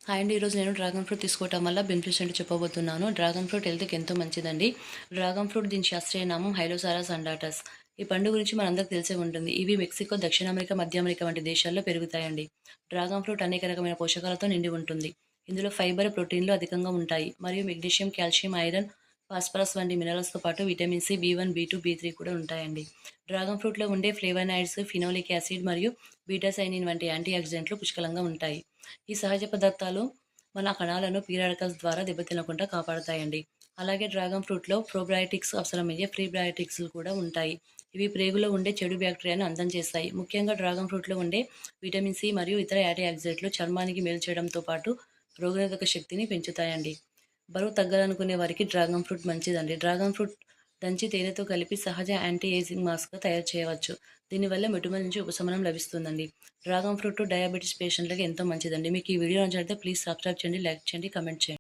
Hi అండి. ఈరోజు నేను డ్రాగన్ ఫ్రూట్ తీసుకోవటం వల్ల బెనిఫిట్స్ ఏంటో చెప్పబోతున్నాను. డ్రాగన్ ఫ్రూట్ హెల్త్‌కి ఎంతో మంచిదండి. డ్రాగన్ ఫ్రూట్ దీని శాస్త్రీయ నామం హైలోసారస్ అండాటస్. ఈ పండు గురించి మనందరికీ తెలిసే ఉంటుంది. ఇవి మెక్సికో, దక్షిణ అమెరికా, మధ్య అమెరికా వంటి దేశాల్లో పెరుగుతాయండి. డ్రాగన్ ఫ్రూట్ అనేక రకమైన పోషకాలతో నిండి ఉంటుంది. ఇందులో ఫైబర్, ప్రోటీన్లు అధికంగా ఉంటాయి మరియు మెగ్నీషియం, కాల్షియం, ఐరన్, ఫాస్ఫరస్ వంటి మినరల్స్‌తో పాటు విటమిన్ సి, బి1, బి2, బి3 కూడా ఉంటాయండి. డ్రాగన్ ఫ్రూట్‌లో ఉండే ఫ్లేవనాయిడ్స్, ఫినోలిక్ యాసిడ్ మరియు బీటాసైనిన్ వంటి యాంటీ ఆక్సిడెంట్లు పుష్కలంగా ఉంటాయి. ఈ సహజ పదార్థాలు మన కణాలను ఫ్రీ రాడికల్స్ ద్వారా దెబ్బతినకుండా కాపాడతాయండి. అలాగే డ్రాగన్ ఫ్రూట్‌లో ప్రోబయాటిక్స్ అవసరమయ్యే ప్రీబయాటిక్స్ కూడా ఉంటాయి. ఇవి ప్రేగులో ఉండే చెడు బ్యాక్టీరియాను అంతం చేస్తాయి. ముఖ్యంగా డ్రాగన్ ఫ్రూట్‌లో ఉండే విటమిన్ సి మరియు ఇతర యాంటీ ఆక్సిడెంట్లు చర్మానికి మేలు చేయడంతో పాటు రోగనిరోధక శక్తిని పెంచుతాయండి. బరువు తగ్గాలనుకునే వారికి డ్రాగన్ ఫ్రూట్ మంచిదండి. డ్రాగన్ ఫ్రూట్ దంచి తేనెతో కలిపి సహజ యాంటీ ఏజింగ్ మాస్క్‌గా తయారు చేయవచ్చు. దీనివల్ల మొటిమల నుంచి ఉపశమనం లభిస్తుందండి. డ్రాగన్ ఫ్రూట్ డయాబెటిస్ పేషెంట్‌లకి ఎంతో మంచిదండి. మీకు ఈ వీడియో నచ్చినట్లయితే ప్లీజ్ సబ్స్క్రైబ్ చేయండి, లైక్ చేయండి, కామెంట్ చేయండి.